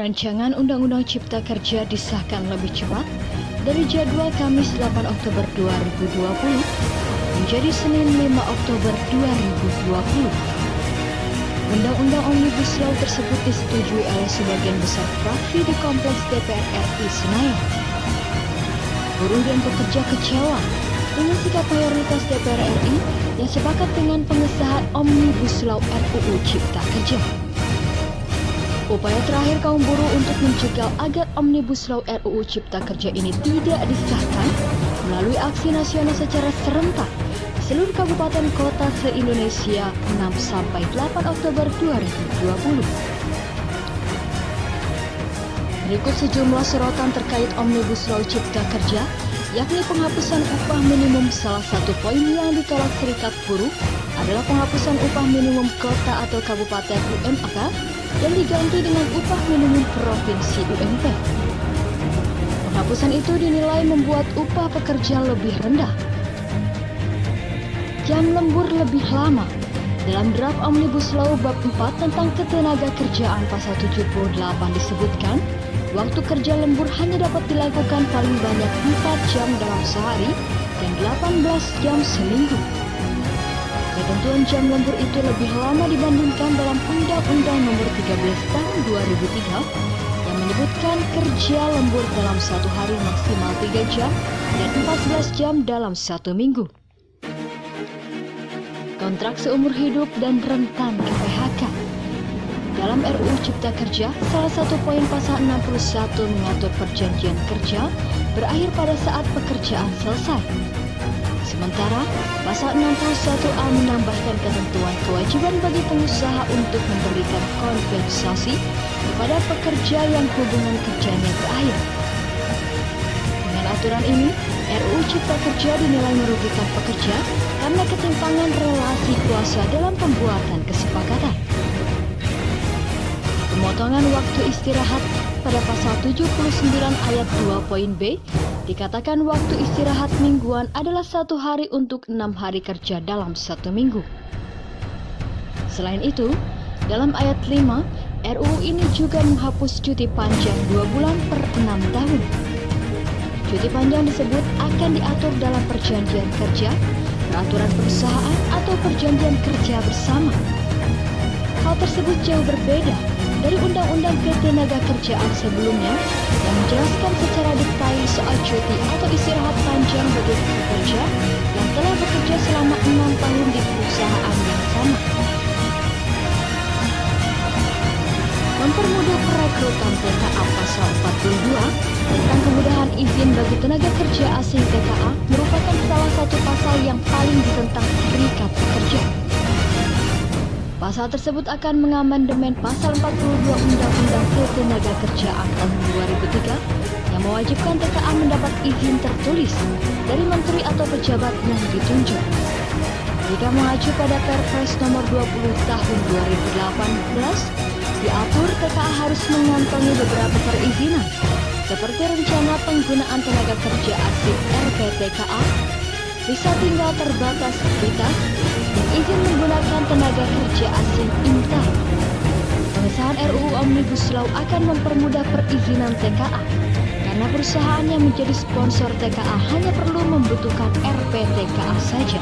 Rancangan Undang-Undang Cipta Kerja disahkan lebih cepat dari jadwal Kamis 8 Oktober 2020 menjadi Senin 5 Oktober 2020. Undang-undang Omnibus Law tersebut disetujui oleh sebagian besar fraksi di Kompleks DPR RI Senayan. Buruh dan pekerja kecewa dengan sikap mayoritas DPR RI yang sepakat dengan pengesahan Omnibus Law RUU Cipta Kerja. Upaya terakhir kaum buruh untuk mencegah agar Omnibus Law RUU Cipta Kerja ini tidak disahkan melalui aksi nasional secara serentak di seluruh kabupaten kota se-Indonesia 6-8 Oktober 2020. Berikut sejumlah sorotan terkait Omnibus Law Cipta Kerja, yakni penghapusan upah minimum. Salah satu poin yang ditolak Serikat Buruh adalah penghapusan upah minimum kota atau kabupaten UMK yang diganti dengan upah minimum provinsi UMP. Penghapusan itu dinilai membuat upah pekerja lebih rendah, jam lembur lebih lama. Dalam draft Omnibus Law Bab 4 tentang Ketenagakerjaan pasal 78 disebutkan, waktu kerja lembur hanya dapat dilakukan paling banyak 4 jam dalam sehari dan 18 jam seminggu. Ketentuan jam lembur itu lebih lama dibandingkan dalam Undang-Undang Nomor 13 Tahun 2003 yang menyebutkan kerja lembur dalam satu hari maksimal 3 jam dan 14 jam dalam satu minggu. Kontrak seumur hidup dan rentan ke PHK. Dalam RUU Cipta Kerja, salah satu poin pasal 61 mengatur perjanjian kerja berakhir pada saat pekerjaan selesai. Sementara, pasal 61A menambahkan ketentuan kewajiban bagi pengusaha untuk memberikan kompensasi kepada pekerja yang hubungan kerjanya berakhir. Dengan aturan ini, RUU Cipta Kerja dinilai merugikan pekerja karena ketimpangan relasi kuasa dalam pembuatan kesepakatan. Pemotongan waktu istirahat pada pasal 79 ayat 2 poin B dikatakan waktu istirahat mingguan adalah 1 hari untuk 6 hari kerja dalam 1 minggu. Selain itu, dalam ayat 5, RUU ini juga menghapus cuti panjang 2 bulan per 6 tahun. Cuti panjang disebut akan diatur dalam perjanjian kerja, peraturan perusahaan, atau perjanjian kerja bersama. Hal tersebut jauh berbeda dari Undang-Undang Ketenagakerjaan sebelumnya yang menjelaskan secara detail soal cuti atau istirahat panjang bagi pekerja yang telah bekerja selama 6 tahun di perusahaan yang sama. Mempermudah perekrutan TKA pasal 42 tentang kemudahan izin bagi tenaga kerja asing TKA merupakan salah satu pasal yang paling ditentang Serikat Pekerja. Pasal tersebut akan mengamandemen pasal 42 Undang-Undang Ketenagakerjaan tahun 2003 yang mewajibkan TKA mendapat izin tertulis dari menteri atau pejabat yang ditunjuk. Jika mengacu pada Perpres nomor 20 tahun 2018, diatur TKA harus mengantongi beberapa perizinan seperti rencana penggunaan tenaga kerja asing RPTKA, visa tinggal terbatas prioritas, dan izin menggunakan tenaga kerja asing IMTA. Pengesahan RUU Omnibus Law akan mempermudah perizinan TKA karena perusahaan yang menjadi sponsor TKA hanya perlu membutuhkan RPTKA saja.